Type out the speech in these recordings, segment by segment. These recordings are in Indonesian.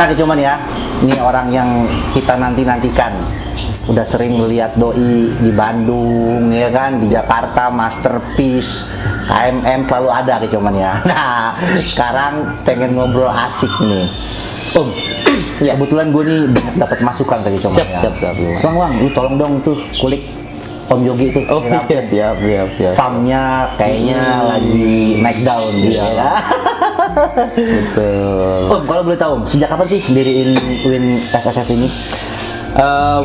Nah, cuman ya, ini orang yang kita nantikan. Udah sering melihat doi di Bandung, ya kan, di Jakarta, Masterpiece, KMM selalu ada cuman ya. Nah, sekarang pengen ngobrol asik nih, Om. Ya, kebetulan gue nih dapat masukan tadi cuman ya. Siap. Bang, lu tolong dong tuh kulik Om Yogi itu. Oh iya, siap. Farmnya kayaknya lagi naik daun dia ya. Betul. Om, kalau boleh tahu, sejak kapan sih diriin Win SSF ini?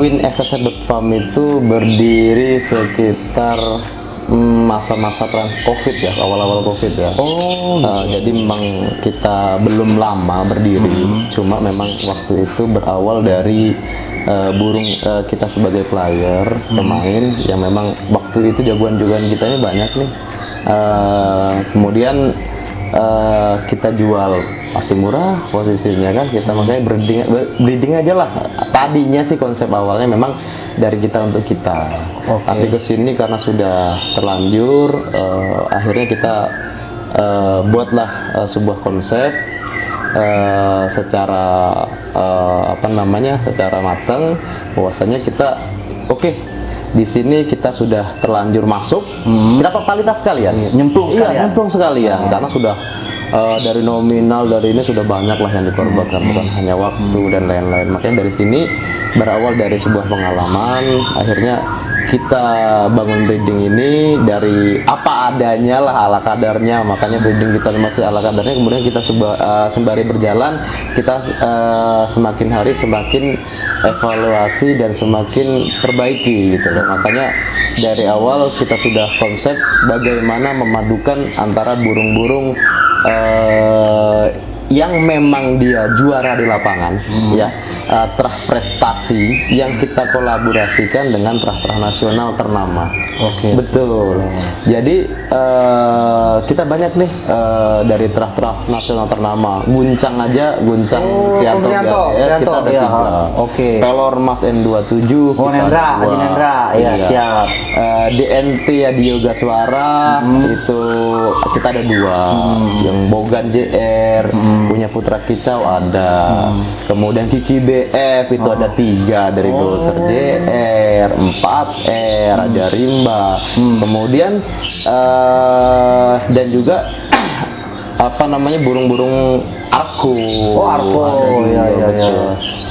Win SSF.farm itu berdiri sekitar masa-masa COVID ya, awal-awal COVID ya. Jadi memang kita belum lama berdiri, cuma memang waktu itu berawal dari burung kita sebagai player, pemain yang memang waktu itu jagoan-jagoan kita ini banyak nih. Kemudian kita jual pasti murah posisinya kan, kita makanya breeding aja lah. Tadinya sih konsep awalnya memang dari kita untuk kita, tapi kesini karena sudah terlanjur, akhirnya kita buatlah sebuah konsep secara secara matang, bahwasanya kita di sini kita sudah terlanjur masuk. Kita totalitas sekalian, Nyemplung sekalian, karena sudah dari nominal dari ini sudah banyak lah yang dikorbankan, bukan hanya waktu dan lain-lain. Makanya dari sini berawal dari sebuah pengalaman, akhirnya kita bangun breeding ini dari apa adanya lah, ala kadarnya. Makanya breeding kita masih ala kadarnya. Kemudian kita sembari berjalan, kita semakin hari semakin evaluasi dan semakin perbaiki gitu loh. Makanya dari awal kita sudah konsep bagaimana memadukan antara burung-burung yang memang dia juara di lapangan, ya, terah prestasi yang kita kolaborasikan dengan terah-terah nasional ternama. Betul. Jadi kita banyak nih dari terah-terah nasional ternama. Guncang Trianto ya, kita ada 3. Pelor Mas N27. Nendra, ya siap. DNT ya, Dioga Suara, itu kita ada 2. Yang Bogan JR, punya Putra Kicau ada. Kemudian Kiki BF itu ada 3 dari Doser JR, 4R, ada Rimba. Kemudian dan juga burung-burung Arko. Ya.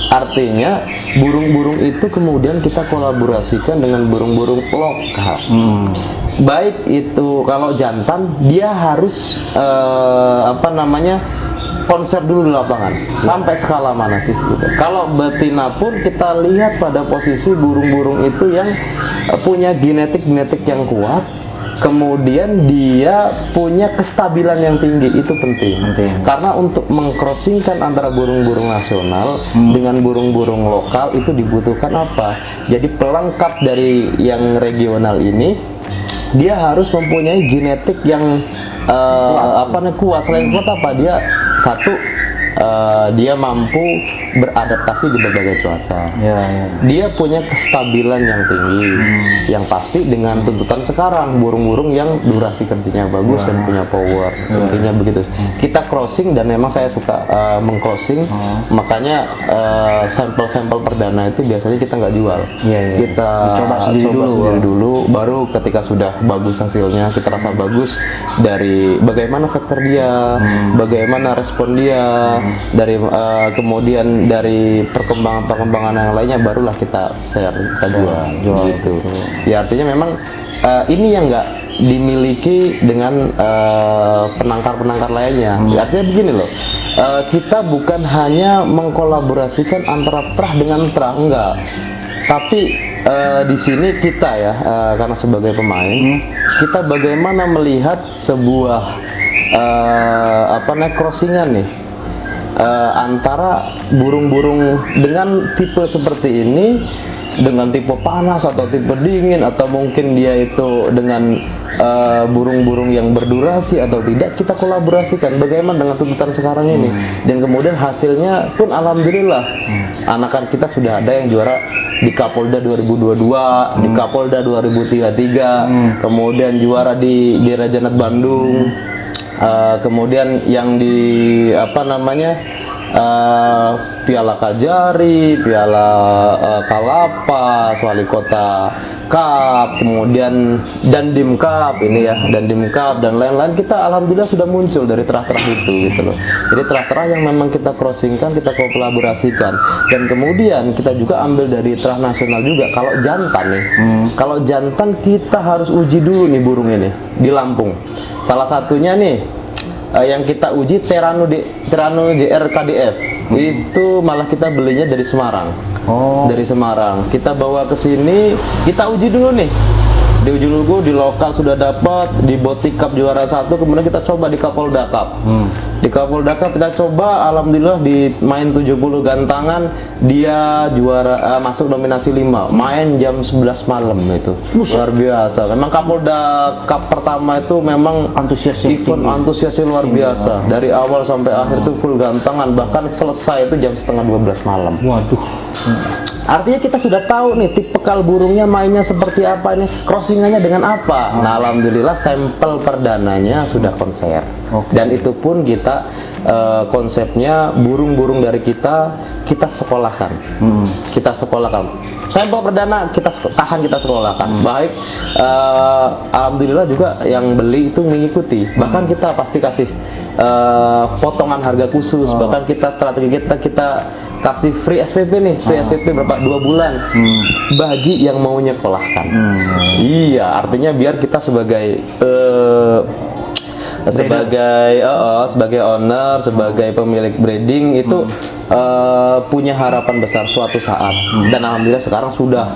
Artinya burung-burung itu kemudian kita kolaborasikan dengan burung-burung lokal. Baik itu kalau jantan dia harus konsep dulu di lapangan, sampai skala mana sih gitu. Kalau betina pun kita lihat pada posisi burung-burung itu yang punya genetik yang kuat, kemudian dia punya kestabilan yang tinggi, itu penting. Karena untuk mengcrossingkan antara burung-burung nasional dengan burung-burung lokal itu dibutuhkan apa? Jadi pelengkap dari yang regional ini, dia harus mempunyai genetik yang kuat. Selain kuat apa? Dia dia mampu beradaptasi di berbagai cuaca. Dia punya kestabilan yang tinggi, yang pasti dengan tuntutan sekarang burung-burung yang durasi kerjanya bagus dan punya power. Intinya begitu. Kita crossing, dan memang saya suka mengcrossing. Makanya sampel-sampel perdana itu biasanya kita nggak jual. Kita coba sendiri dulu. Baru ketika sudah bagus hasilnya, kita rasa bagus dari bagaimana faktor dia, bagaimana respon dia, dari kemudian dari perkembangan yang lainnya, barulah kita share, kita jual gitu. Ya artinya memang ini yang nggak dimiliki dengan penangkar-penangkar lainnya. Artinya begini loh, kita bukan hanya mengkolaborasikan antara terah dengan terah, enggak. Tapi di sini kita ya, karena sebagai pemain, kita bagaimana melihat sebuah crossingan nih antara burung-burung dengan tipe seperti ini, dengan tipe panas atau tipe dingin, atau mungkin dia itu dengan burung-burung yang berdurasi atau tidak, kita kolaborasikan bagaimana dengan tuntutan sekarang ini. Dan kemudian hasilnya pun alhamdulillah, anakan kita sudah ada yang juara di Kapolda 2022, di Kapolda 2033, kemudian juara di Rajanat Bandung, kemudian yang di Piala Kajari, Piala Kalapas, Wali Kota Cup, kemudian Dandim Cup ini ya, Dandim Cup dan lain-lain, kita alhamdulillah sudah muncul dari terah-terah itu gitu loh. Jadi terah-terah yang memang kita crossingkan, kita kolaborasikan, dan kemudian kita juga ambil dari terah nasional juga. Kalau jantan nih, kalau jantan kita harus uji dulu nih burung ini di Lampung. Salah satunya nih yang kita uji Terano JR KDF. Itu malah kita belinya dari Semarang. Dari Semarang. Kita bawa ke sini, kita uji dulu nih. Diuji dulu di lokal sudah dapat, di Botik Cup juara 1, kemudian kita coba di Kapolda Cup. Di Kapolda Cup kita coba, alhamdulillah di main 70 gantangan dia juara, masuk nominasi 5, main jam 11 malam itu. Luar biasa. Memang Kapolda Cup pertama itu memang antusiasnya luar biasa. Dari awal sampai akhir itu full gantangan, bahkan selesai itu jam setengah 12 malam. Waduh. Artinya kita sudah tahu nih tipikal burungnya mainnya seperti apa, ini crossingannya dengan apa. Nah, alhamdulillah sampel perdananya sudah konser. Dan itu pun kita konsepnya burung-burung dari kita sekolahkan. Kita sekolahkan. Sampel perdana kita sekolahkan. Baik, alhamdulillah juga yang beli itu mengikuti. Bahkan kita pasti kasih potongan harga khusus. Bahkan kita strategi kita kasih free SPP nih, free SPP berapa 2 bulan bagi yang mau nyekolahkan. Iya, artinya biar kita sebagai sebagai owner, sebagai pemilik breeding itu punya harapan besar suatu saat. Dan alhamdulillah sekarang sudah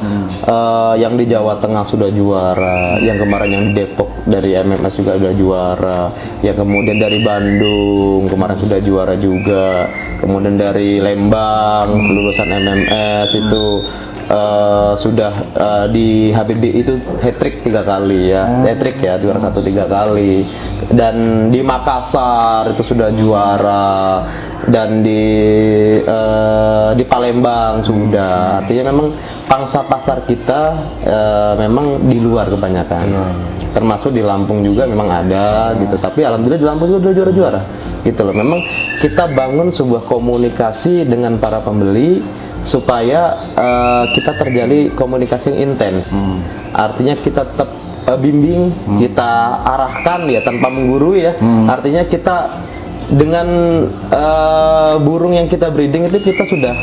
yang di Jawa Tengah sudah juara, yang kemarin yang di Depok dari MMS juga sudah juara, yang kemudian dari Bandung kemarin sudah juara juga, kemudian dari Lembang lulusan MMS itu sudah di HBB itu hat-trick 3 kali ya, hat-trick ya, juara 1 3 kali, dan di Makassar itu sudah juara, dan di Palembang sudah. Artinya memang pangsa pasar kita memang di luar kebanyakan, termasuk di Lampung juga memang ada gitu, tapi alhamdulillah di Lampung juga udah juara gitu loh. Memang kita bangun sebuah komunikasi dengan para pembeli supaya kita terjadi komunikasi yang intens. Artinya kita tetap bimbing, kita arahkan ya tanpa menggurui ya. Artinya kita dengan burung yang kita breeding itu kita sudah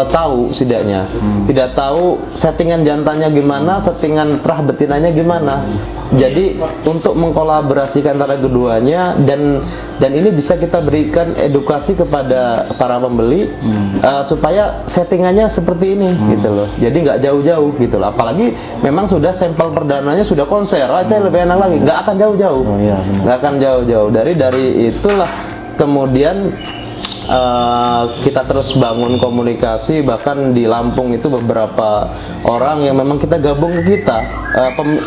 tahu setidaknya. Tidak tahu settingan jantannya gimana, settingan terah betinanya gimana. Jadi untuk mengkolaborasikan antara keduanya, dan ini bisa kita berikan edukasi kepada para pembeli supaya settingannya seperti ini gitu loh. Jadi nggak jauh-jauh gitu loh. Apalagi memang sudah sampel perdananya sudah konser, itu lebih enak lagi. Nggak akan jauh-jauh, nggak akan jauh-jauh. Dari itulah kemudian kita terus bangun komunikasi. Bahkan di Lampung itu beberapa orang yang memang kita gabung ke kita,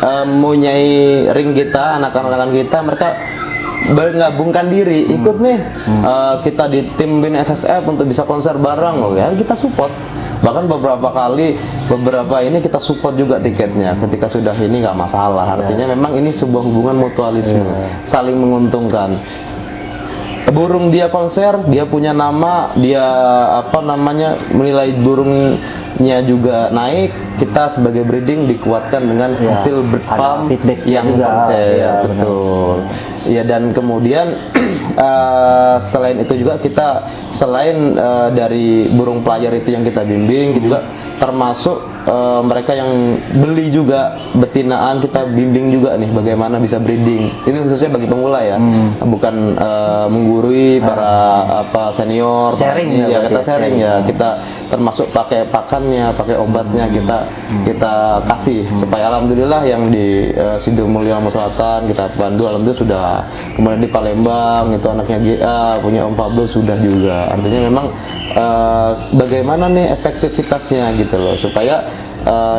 mempunyai ring kita, anak-anak kita, mereka menggabungkan diri, ikut nih kita di tim BIN SSF untuk bisa konser bareng loh ya, kita support. Bahkan beberapa ini kita support juga tiketnya ketika sudah ini nggak masalah. Artinya memang ini sebuah hubungan mutualisme, saling menguntungkan. Burung dia konser, dia punya nama, dia menilai burungnya juga naik. Kita sebagai breeding dikuatkan dengan hasil bird farm yang konser, betul. Ya, dan kemudian selain itu juga kita selain dari burung player itu yang kita bimbing, kita juga termasuk mereka yang beli juga betinaan, kita bimbing juga nih bagaimana bisa breeding. Ini khususnya bagi pemula ya, bukan menggurui para senior. Sharing ya, kita sharing ya, kita termasuk pakai pakannya, pakai obatnya kita kasih supaya alhamdulillah yang di Sidemulyo Selatan kita bantu, alhamdulillah sudah. Kemudian di Palembang itu anaknya GA punya Om Pablo sudah juga. Artinya memang bagaimana nih efektivitasnya gitu loh, supaya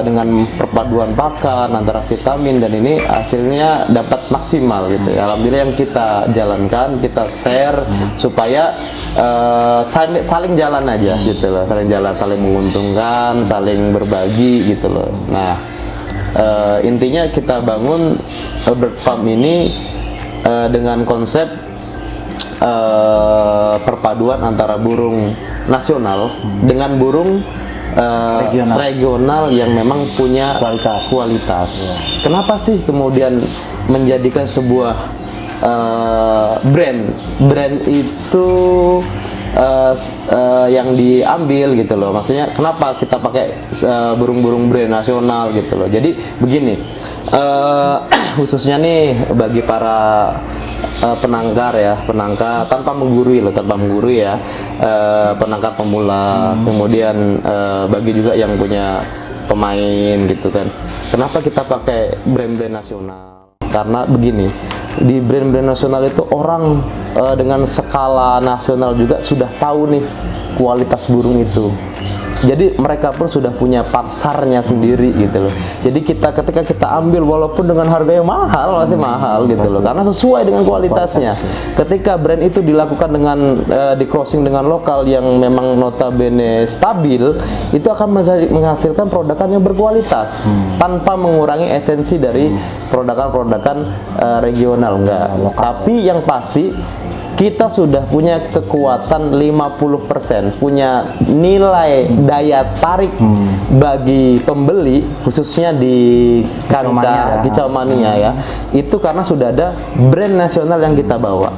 dengan perpaduan pakan antara vitamin dan ini hasilnya dapat maksimal gitu ya. Alhamdulillah yang kita jalankan, kita share supaya saling jalan aja gitu loh, saling menguntungkan, saling berbagi gitu loh. Nah, intinya kita bangun bird farm ini dengan konsep perpaduan antara burung nasional dengan burung regional yang memang punya kualitas. Kenapa sih kemudian menjadikan sebuah brand itu yang diambil gitu loh? Maksudnya kenapa kita pakai burung-burung brand nasional gitu loh? Jadi begini, khususnya nih bagi para penangkar ya, penangkar tanpa menggurui ya, penangkar pemula, kemudian bagi juga yang punya pemain gitu kan. Kenapa kita pakai brand-brand nasional? Karena begini, di brand-brand nasional itu orang dengan skala nasional juga sudah tahu nih kualitas burung itu. Jadi mereka pun sudah punya pasarnya sendiri gitu loh. Jadi ketika kita ambil walaupun dengan harga yang mahal, masih mahal gitu loh, karena sesuai dengan kualitasnya. Ketika brand itu dilakukan dengan di crossing dengan lokal yang memang notabene stabil, itu akan menghasilkan produkan yang berkualitas tanpa mengurangi esensi dari produkan-produkan regional enggak. Tapi yang pasti kita sudah punya kekuatan 50%, punya nilai daya tarik bagi pembeli, khususnya di kancah kicau mania ya. Itu karena sudah ada brand nasional yang kita bawa.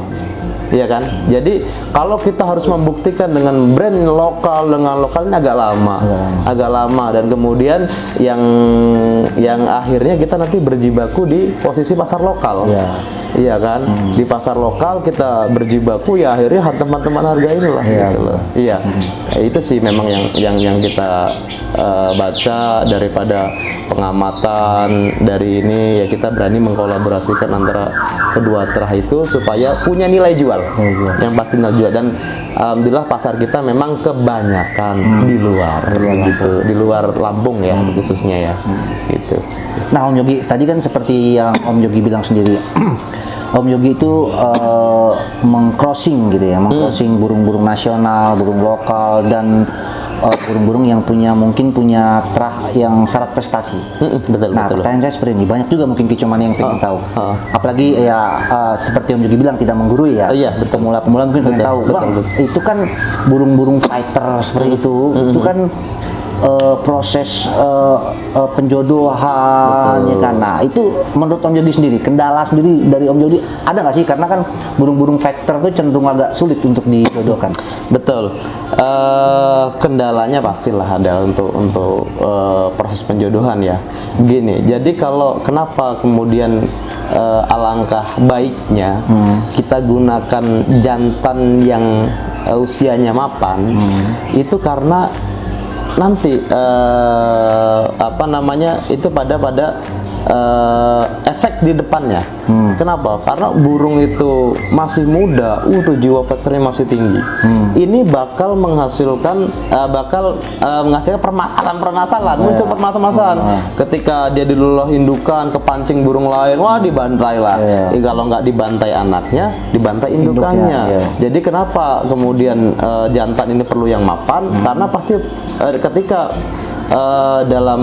Iya kan? Jadi kalau kita harus membuktikan dengan brand lokal ini agak lama dan kemudian yang akhirnya kita nanti berjibaku di posisi pasar lokal. Iya kan, di pasar lokal kita berjibaku ya akhirnya teman-teman harga inilah gitu loh. Iya, itu sih memang yang kita baca daripada pengamatan dari ini ya, kita berani mengkolaborasikan antara kedua terah itu supaya punya nilai jual, yang pasti nilai jual. Dan alhamdulillah pasar kita memang kebanyakan di luar, gitu, di luar Lampung ya khususnya ya, gitu. Nah Om Yogi, tadi kan seperti yang Om Yogi bilang sendiri, Om Yogi itu mengcrossing gitu ya, mengcrossing burung-burung nasional, burung lokal, dan burung-burung yang mungkin punya terah yang syarat prestasi. Nah, pertanyaan saya seperti ini, banyak juga mungkin kicau mania yang pengen tahu. Apalagi ya seperti Om Yogi bilang tidak menggurui ya. Pemula-pemula mungkin pengen tahu, Bang, itu kan burung-burung fighter seperti itu kan proses penjodohan ya kan. Nah, itu menurut Om Yogi sendiri, kendala sendiri dari Om Yogi ada nggak sih? Karena kan burung-burung fighter itu cenderung agak sulit untuk dijodohkan. Betul. Kendalanya pastilah ada untuk proses penjodohan ya. Gini, jadi kenapa kemudian alangkah baiknya kita gunakan jantan yang usianya mapan, itu karena nanti itu pada efek di depannya. Kenapa? Karena burung itu masih muda, tuh jiwa faktornya masih tinggi. Ini bakal menghasilkan permasalahan, muncul permasalahan. Ketika dia diloloh indukan, kepancing burung lain, wah dibantai lah. Kalau nggak dibantai anaknya, dibantai indukannya. Jadi kenapa kemudian jantan ini perlu yang mapan? Karena pasti ketika dalam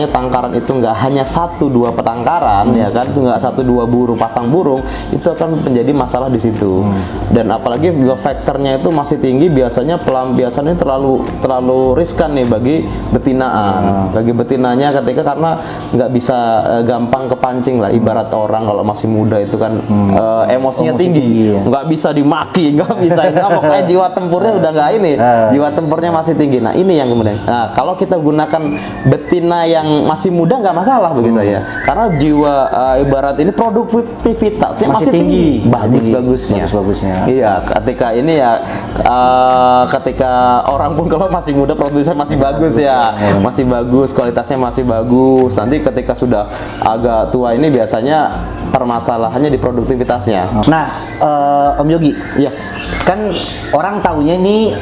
tangkaran itu nggak hanya 1-2 petangkaran ya kan, itu nggak 1-2 pasang burung, itu akan menjadi masalah di situ. Dan apalagi faktornya itu masih tinggi, biasanya pelampiasannya terlalu riskan nih bagi betinaan. Bagi betinanya karena nggak bisa gampang kepancing lah, ibarat orang kalau masih muda itu kan emosinya tinggi, nggak bisa dimaki, nggak bisa pokoknya jiwa tempurnya udah nggak ini, jiwa tempurnya masih tinggi. Nah ini yang kemudian, kalau kita gunakan betina yang masih muda nggak masalah bagi saya, karena jiwa ibarat ini produktivitasnya masih tinggi, bagusnya. Iya, ketika ini ya, ketika orang pun kalau masih muda produktivitasnya masih bagus ya, masih bagus, kualitasnya masih bagus. Nanti ketika sudah agak tua ini biasanya permasalahannya di produktivitasnya. Nah, Om Yogi, ya kan orang taunya ini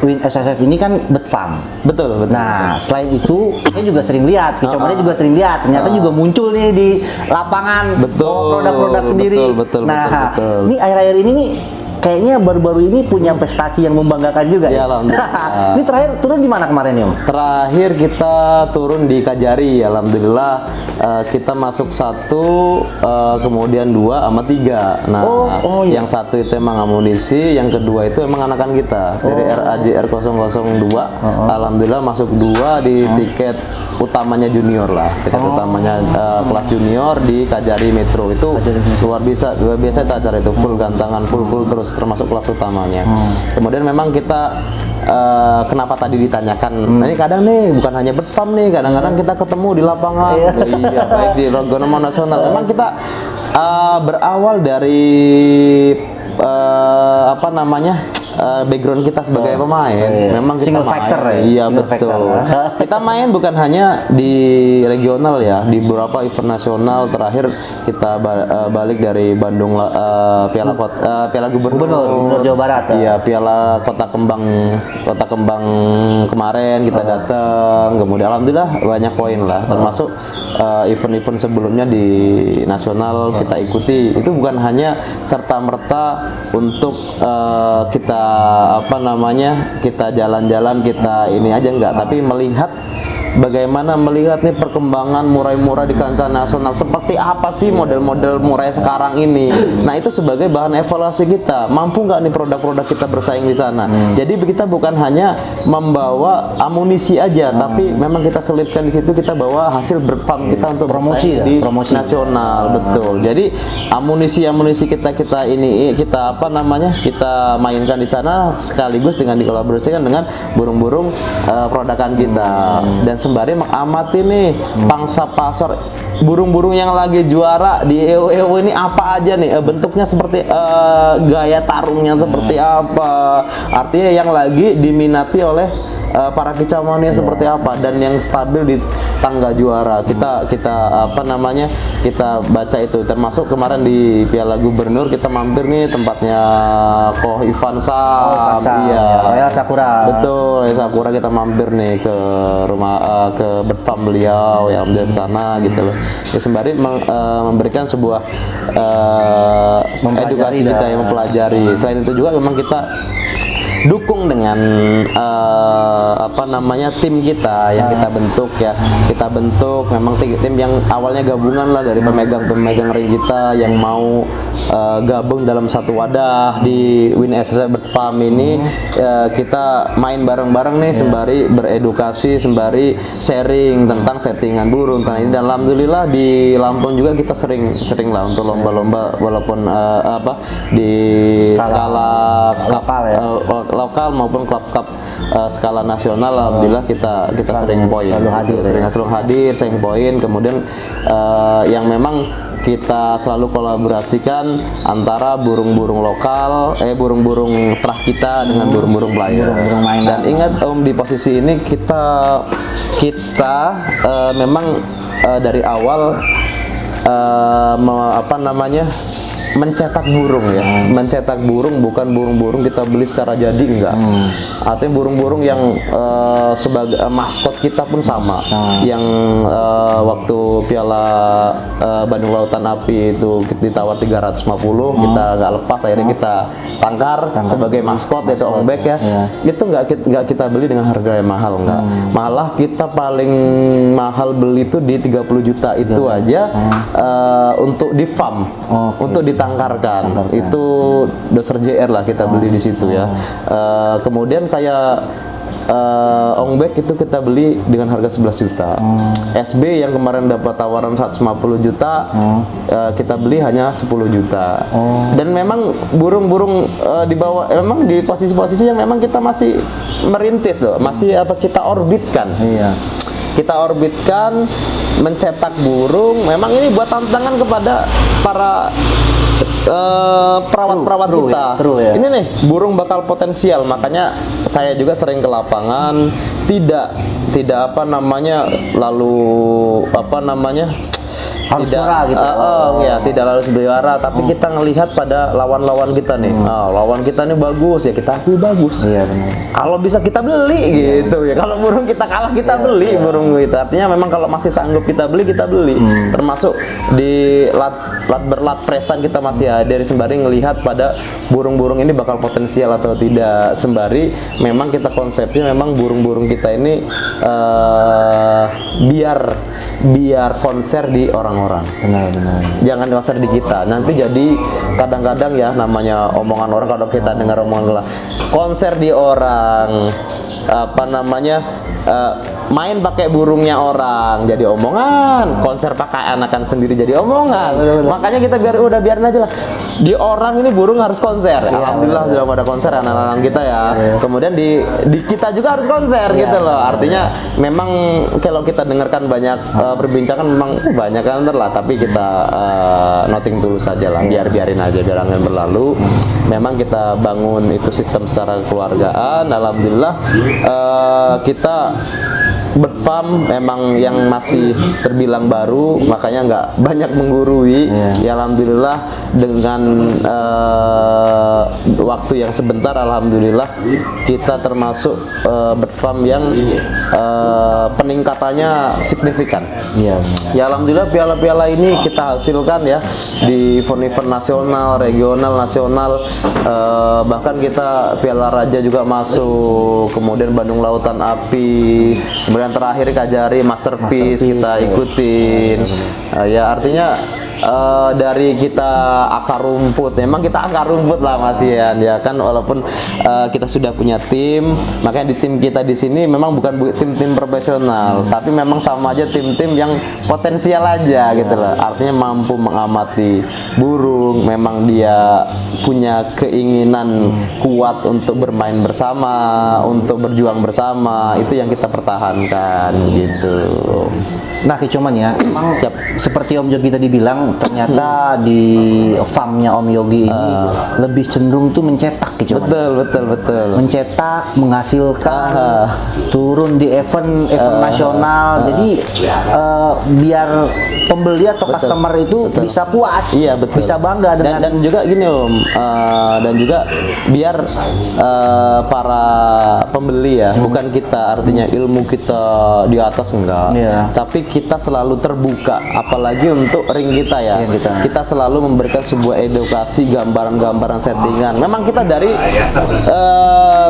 Win SSF ini kan betfam. Betul. Nah, selain itu saya juga sering lihat, kicau mania juga sering lihat. Ternyata juga muncul nih di lapangan produk-produk sendiri. Betul. Nah, ini akhir-akhir ini nih kayaknya baru-baru ini punya prestasi yang membanggakan juga Ya, ya. alhamdulillah. Ini terakhir turun di mana kemarin ya, Om? Terakhir kita turun di Kajari, alhamdulillah. Kita masuk 1, kemudian 2 sama 3. Nah, iya. yang 1 itu emang amunisi, yang kedua itu emang anakan kita dari RAJR 002. Alhamdulillah masuk 2 di tiket utamanya junior lah, tiket utamanya kelas junior di Kajari Metro. Itu luar biasa itu acara itu, full gantangan, full terus termasuk kelas utamanya. Kemudian memang kita kenapa tadi ditanyakan, nah ini kadang nih bukan hanya berpam nih, kadang-kadang kita ketemu di lapangan, iya, baik di Rogonomo Nasional. Memang kita berawal dari apa namanya, background kita sebagai pemain, memang kita Single main, factor ya? iya Single betul. factor. Kita main bukan hanya di regional ya, di beberapa event nasional. Terakhir kita balik dari Bandung, Piala Gubernur Jawa Barat. Iya, Piala Kota Kembang kemarin kita datang. Kemudian alhamdulillah banyak poin lah, termasuk event-event sebelumnya di nasional kita ikuti. Itu bukan hanya serta merta untuk kita kita jalan-jalan, kita ini aja enggak, tapi melihat bagaimana nih perkembangan murai-murai di kancah nasional, seperti apa sih model-model murai sekarang ini. Nah, itu sebagai bahan evaluasi kita, mampu nggak nih produk-produk kita bersaing di sana. Jadi kita bukan hanya membawa amunisi aja, tapi memang kita selipkan di situ, kita bawa hasil berpam kita untuk Promosi bersaing ya, di promosi. nasional. Betul. Jadi amunisi kita ini kita kita mainkan di sana, sekaligus dengan dikolaborasikan dengan burung-burung produkan kita. Dan sembari mengamati nih pangsa pasar burung-burung yang lagi juara di EO ini apa aja nih, bentuknya seperti gaya tarungnya seperti apa, artinya yang lagi diminati oleh para kicauannya seperti apa, dan yang stabil di tangga juara. Kita baca itu, termasuk kemarin di Piala Gubernur kita mampir nih tempatnya Koh Ivan Sam, Royal Sakura. Betul, Sakura, kita mampir nih ke rumah ke berpam beliau yang di sana gitu loh. Ya, sembari memberikan sebuah edukasi kita yang mempelajari. Selain itu juga memang kita dukung dengan tim kita yang kita bentuk ya. Kita bentuk memang tim yang awalnya gabungan lah dari pemegang ring kita yang mau gabung dalam satu wadah di Win SSC Bird Farm ini. Kita main bareng-bareng nih, sembari beredukasi, sembari sharing tentang settingan burung. Nah, ini dan alhamdulillah di Lampung juga kita sering lah untuk lomba-lomba, walaupun di skala lokal ya. Lokal maupun klub-klub skala nasional. Alhamdulillah kita sering poin, sering hadir, sering poin. Kemudian yang memang kita selalu kolaborasikan antara burung-burung lokal, burung-burung terah kita dengan burung-burung player. Dan ingat Om, di posisi ini kita memang dari awal mencetak burung ya, mencetak burung, bukan burung-burung kita beli secara jadi, enggak. Artinya burung-burung yang sebagai maskot kita pun sama. Yang waktu Piala Bandung Lautan Api itu ditawar 350, kita nggak lepas, akhirnya kita tangkar sebagai maskot ya, Ongbek ya. Itu nggak kita beli dengan harga yang mahal, enggak. Malah kita paling mahal beli itu di 30 juta itu aja untuk di farm, untuk ditangkarkan. Itu doser JR lah kita beli di situ ya. Kemudian kayak Ongbek itu kita beli dengan harga 11 juta. SB yang kemarin dapat tawaran 150 juta, kita beli hanya 10 juta. Dan memang burung-burung di bawah, memang di posisi-posisi yang memang kita masih merintis loh, masih kita orbitkan. Kita orbitkan, mencetak burung. Memang ini buat tantangan kepada para perawat-perawat kita. Ya. Ini nih burung bakal potensial, makanya saya juga sering ke lapangan, tidak lalu Harus tidak juara gitu. ya tidak harus juara, tapi kita ngelihat pada lawan-lawan kita nih. Lawan kita nih bagus ya, kita akui bagus. Iya benar. Kalau bisa kita beli gitu ya. Kalau burung kita kalah kita beli burung kita. Artinya memang kalau masih sanggup kita beli Termasuk di lat presan kita masih ada, sembari ngelihat pada burung-burung ini bakal potensial atau tidak. Sembari memang kita konsepnya memang burung-burung kita ini biar konser di orang-orang. Benar. Jangan konser di kita. Nanti jadi kadang-kadang ya namanya omongan orang, kalau kita dengar omongan konser di orang, main pakai burungnya orang jadi omongan, konser pakai anakan sendiri jadi omongan. Makanya kita biarin aja lah. Di orang ini burung harus konser. Alhamdulillah sudah pada konser anak-anak kita ya. Kemudian di kita juga harus konser gitu loh. Artinya memang kalau kita dengarkan banyak perbincangan memang banyak kan lah, tapi kita noting dulu saja lah. Biarin aja, biar angin berlalu. Memang kita bangun itu sistem secara kekeluargaan. Alhamdulillah kita Birdfarm memang yang masih terbilang baru, makanya nggak banyak menggurui. Ya alhamdulillah dengan waktu yang sebentar, alhamdulillah kita termasuk Birdfarm yang peningkatannya signifikan. Ya alhamdulillah piala-piala ini kita hasilkan ya di event-event nasional, regional, nasional, bahkan kita Piala Raja juga masuk, kemudian Bandung Lautan Api, kemudian terakhir Kajari Masterpiece kita ikutin. Ya artinya dari kita akar rumput, memang kita akar rumput lah Mas Ian ya kan, walaupun kita sudah punya tim, makanya di tim kita di sini memang bukan tim-tim profesional, tapi memang sama aja tim-tim yang potensial aja gitu loh. Artinya mampu mengamati burung, memang dia punya keinginan kuat untuk bermain bersama, untuk berjuang bersama, itu yang kita pertahankan gitu. Nah, cuman ya, emang seperti Om Yogi tadi bilang, ternyata di farmnya Om Yogi ini lebih cenderung tuh mencetak gitu. Betul. Mencetak, menghasilkan, turun di event nasional. Jadi biar pembeli atau customer itu bisa puas, bisa bangga dengan dan juga gini Om, dan juga biar para pembeli ya, bukan kita, artinya ilmu kita di atas enggak, tapi kita selalu terbuka, apalagi untuk ring kita ya. Kita selalu memberikan sebuah edukasi, gambaran-gambaran settingan. Memang kita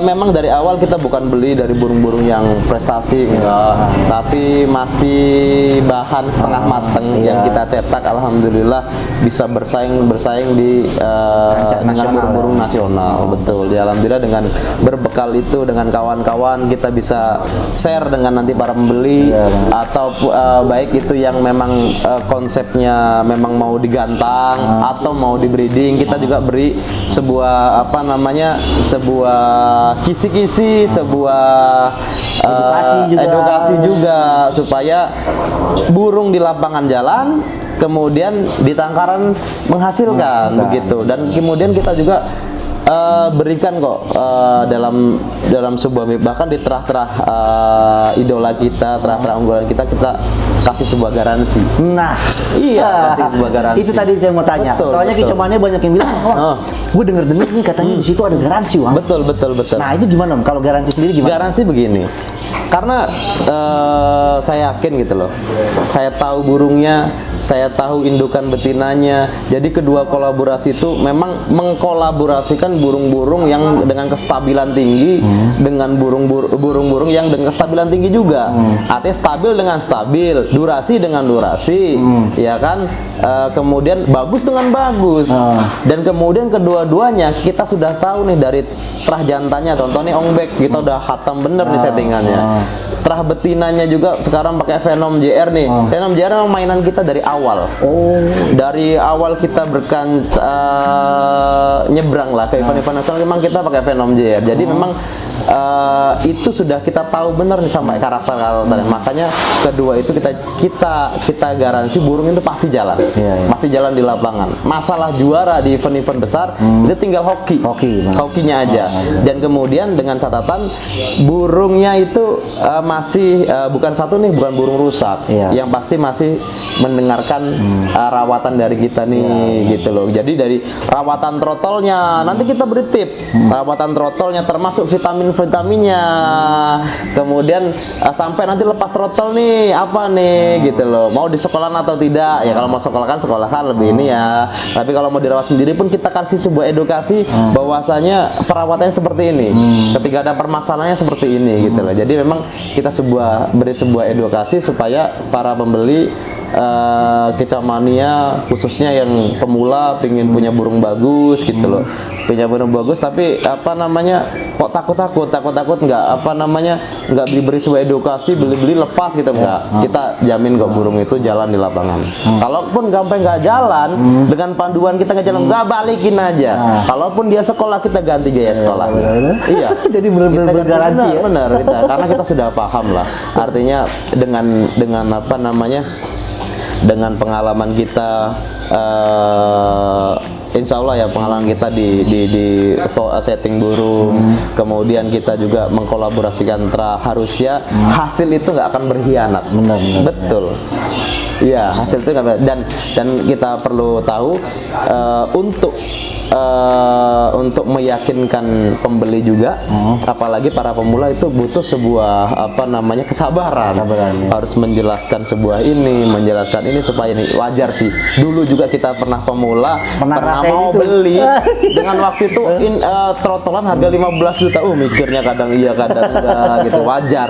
memang dari awal kita bukan beli dari burung-burung yang prestasi enggak, tapi masih bahan setengah mateng yang kita cetak, alhamdulillah bisa bersaing di dengan burung-burung nasional. Betul. Ya alhamdulillah dengan berbekal itu, dengan kawan-kawan kita bisa share dengan nanti para pembeli, atau baik itu yang memang konsepnya memang mau digantang atau mau di breeding, kita juga beri sebuah sebuah kisi-kisi, sebuah edukasi juga supaya burung di lapangan jalan, kemudian di tangkaran menghasilkan begitu. Dan kemudian kita juga berikan kok dalam sebuah, bahkan di terah-terah idola kita, terah-terah unggulan kita kasih sebuah garansi. Nah, kasih sebuah garansi. Itu tadi saya mau tanya. Soalnya kicomannya banyak yang bilang, gue denger nih katanya di situ ada garansi, Wang. Betul. Nah, itu gimana Om? Kalau garansi sendiri gimana? Garansi begini. Karena saya yakin gitu loh, saya tahu burungnya, saya tahu indukan betinanya. Jadi kedua kolaborasi itu memang mengkolaborasikan burung-burung yang dengan kestabilan tinggi dengan burung-burung yang dengan kestabilan tinggi juga. Artinya stabil dengan stabil, durasi dengan durasi, ya kan. Kemudian bagus dengan bagus. Dan kemudian kedua-duanya kita sudah tahu nih dari terah jantannya. Contohnya ongbek kita udah hatam bener nih settingannya. Terah betinanya juga sekarang pakai Venom JR nih. Venom JR memang mainan kita dari awal. Dari awal kita nyebrang lah ke event-event nasional, memang kita pakai Venom JR. Jadi memang itu sudah kita tahu benar nih sampai karakter-karakternya. Makanya kedua itu kita garansi burung itu pasti jalan. Pasti jalan di lapangan. Masalah juara di event-event besar itu tinggal hokinya aja. Dan kemudian dengan catatan burungnya itu masih bukan satu nih, bukan burung rusak. Yang pasti masih mendengarkan rawatan dari kita nih, gitu loh. Jadi dari rawatan trotolnya, nanti kita beri tip. Rawatan trotolnya termasuk vitamin-vitaminnya. Kemudian sampai nanti lepas trotol nih, apa nih, gitu loh. Mau di sekolahan atau tidak? Ya kalau mau sekolahkan lebih ini ya. Tapi kalau mau dirawat sendiri pun kita kasih sebuah edukasi bahwasanya perawatannya seperti ini. Ketika ada permasalahannya seperti ini, gitu loh. Jadi memang kita beri sebuah edukasi supaya para pembeli kecamania khususnya yang pemula pingin punya burung bagus, gitu loh. Punya burung bagus tapi apa namanya kok takut nggak diberi sebuah edukasi, beli lepas gitu, enggak. Kita jamin kok burung itu jalan di lapangan. Kalaupun sampai nggak jalan, dengan panduan kita nggak jalan, nggak balikin aja. Kalaupun dia sekolah, kita ganti biaya sekolah. Iya. Jadi benar-benar bergaransi ya. Benar, karena kita sudah paham lah. Artinya dengan apa namanya, dengan pengalaman kita, insya Allah ya, pengalaman kita di setting burung, kemudian kita juga mengkolaborasikan harusnya hasil itu nggak akan berkhianat. Benar. Betul. Iya, hasil itu nggak, dan kita perlu tahu untuk meyakinkan pembeli juga, apalagi para pemula itu butuh sebuah apa namanya kesabaran. Harus menjelaskan menjelaskan ini supaya ini wajar sih. Dulu juga kita pernah pemula, pernah mau beli dengan waktu itu trotolan harga 15 juta. Mikirnya kadang iya kadang enggak gitu. Wajar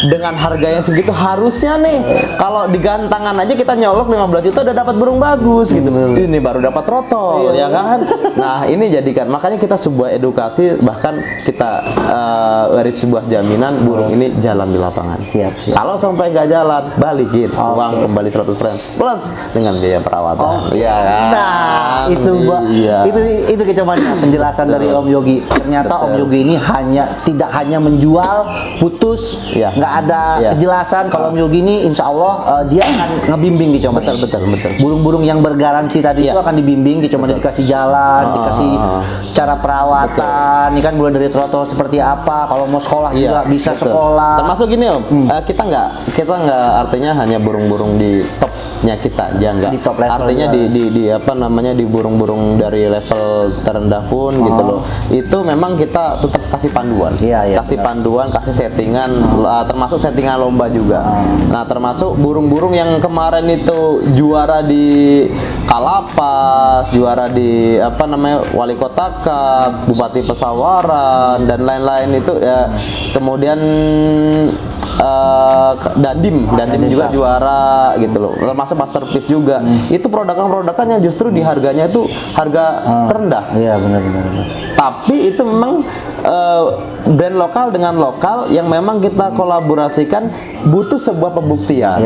dengan harga yang segitu, harusnya nih kalau digantangan aja kita nyolok 15 juta udah dapat burung bagus gitu. Ini baru dapat trotol, ya kan? Nah, ini jadikan, makanya kita sebuah edukasi, bahkan kita beri sebuah jaminan burung ini jalan di lapangan. Siap. Kalau sampai nggak jalan, balikin uang kembali 100% plus dengan biaya perawatan. Iya kan? Nah, itu kecamatan penjelasan dari Om Yogi. Ternyata Om Yogi ini tidak hanya menjual putus, nggak ada kejelasan. Kalau Om Yogi ini, insya Allah dia akan ngebimbing kecamatan. Betul. Burung-burung yang bergaransi tadi itu akan dibimbing, kecamatan dikasih jalan, dikasih cara perawatan. Ini kan mulai dari trotol seperti apa. Kalau mau sekolah juga bisa sekolah. Termasuk gini Om, kita nggak artinya hanya burung-burung di topnya kita, jangan nggak. Di top level. Artinya di apa namanya, di burung-burung dari level terendah pun gitu loh. Itu memang kita tetap kasih panduan, panduan, kasih settingan, termasuk settingan lomba juga. Nah, termasuk burung-burung yang kemarin itu juara di Kalapas, juara di apa namanya Wali Kota Cup, Bupati Pesawaran dan lain-lain itu ya. Kemudian Dandim juga juara gitu loh, termasuk Masterpiece juga. Itu produk-produkan yang justru di harganya itu harga terendah. Iya, benar. Tapi itu memang brand lokal dengan lokal yang memang kita kolaborasikan, butuh sebuah pembuktian.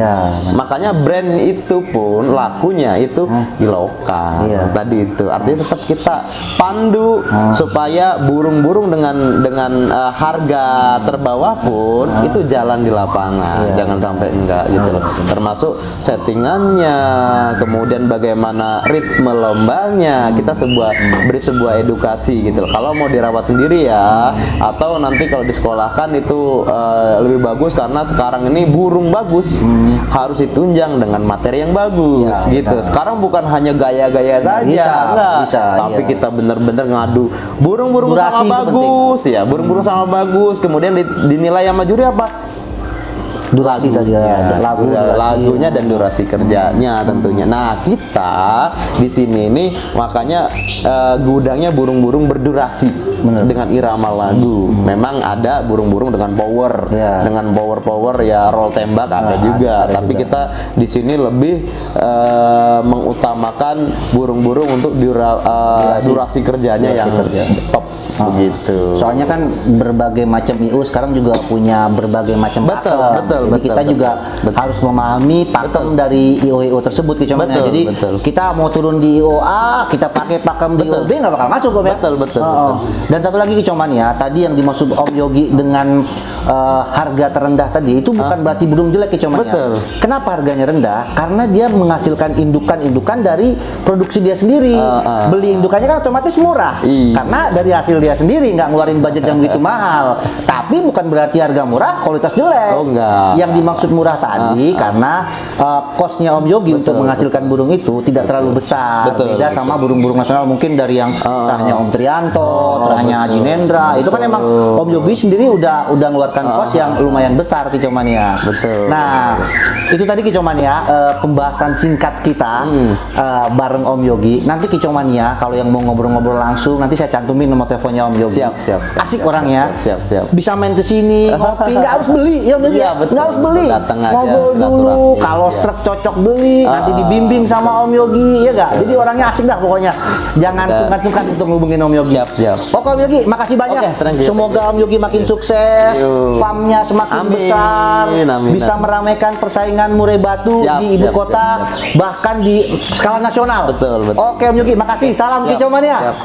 Makanya brand itu pun lakunya itu di lokal. Tadi itu artinya tetap kita pandu supaya burung-burung dengan harga terbawah pun itu jalan di lapangan. Jangan sampai enggak gitu loh. Termasuk settingannya, kemudian bagaimana ritme lombanya, kita beri sebuah edukasi gitu loh. Kalau mau dirawat sendiri ya, atau nanti kalau disekolahkan itu lebih bagus, karena sekarang ini burung bagus harus ditunjang dengan materi yang bagus gitu. Sekarang bukan hanya gaya-gaya saja, tapi kita benar-benar ngadu burung-burung sama bagus ya, burung-burung sama bagus, kemudian dinilai sama juri apa? Durasi tadi lagunya dan durasi kerjanya tentunya. Nah, kita di sini ini makanya gudangnya burung-burung berdurasi dengan irama lagu. Memang ada burung-burung dengan power, dengan power ya, roll tembak ada juga. Tapi kita di sini lebih mengutamakan burung-burung untuk durasi kerjanya yang top. Begitu. Soalnya kan berbagai macam IU sekarang juga punya berbagai macam betul. Jadi betul, kita betul, juga betul. harus memahami pakem dari IO tersebut Kicomania. Betul, Jadi betul. kita mau turun di IOA, kita pakai pakem di IO B nggak bakal masuk Om ya. Betul, betul, Oh. Dan satu lagi Kicomania, tadi yang dimaksud Om Yogi dengan harga terendah tadi itu bukan berarti burung jelek Kicomania. Betul. Kenapa harganya rendah? Karena dia menghasilkan indukan-indukan dari produksi dia sendiri. Beli indukannya kan otomatis murah. Iya. Karena dari hasil dia sendiri nggak ngeluarin budget yang begitu mahal. Tapi bukan berarti harga murah, kualitas jelek. Oh, enggak. Yang dimaksud murah tadi karena cost-nya Om Yogi untuk menghasilkan burung itu tidak terlalu besar. Betul, Beda betul. sama burung-burung nasional mungkin dari yang terahnya Om Trianto, terahnya Haji Nendra. Itu kan emang Om Yogi sendiri udah ngeluarkan cost yang lumayan besar Kicomania. Betul. Nah, itu tadi Kicomania pembahasan singkat kita bareng Om Yogi. Nanti Kicomania kalau yang mau ngobrol-ngobrol langsung nanti saya cantumin nomor teleponnya Om Yogi. Siap, siap, siap. Asik orangnya. Siap. Bisa main ke sini, ngopi, nggak harus beli. Ya Om Yogi, Iya, betul. nggak harus beli. Datang aja, Ngobrol dulu. silaturahmi. Kalau Iya. struk cocok beli, nanti dibimbing sama Om Yogi, ya nggak? Jadi orangnya asik dah pokoknya. Jangan sungkan-sungkan untuk ngubungin Om Yogi. Siap. Oke Om Yogi, makasih banyak. Oke, thank you. Semoga Om Yogi makin sukses, Yuk. farmnya semakin Amin, besar, amin, bisa amin. meramaikan persaingan murai batu Siap, di ibu siap, kota, siap. bahkan di skala nasional. Betul. Oke Om Yogi, makasih. Salam Siap, Kicomania. siap.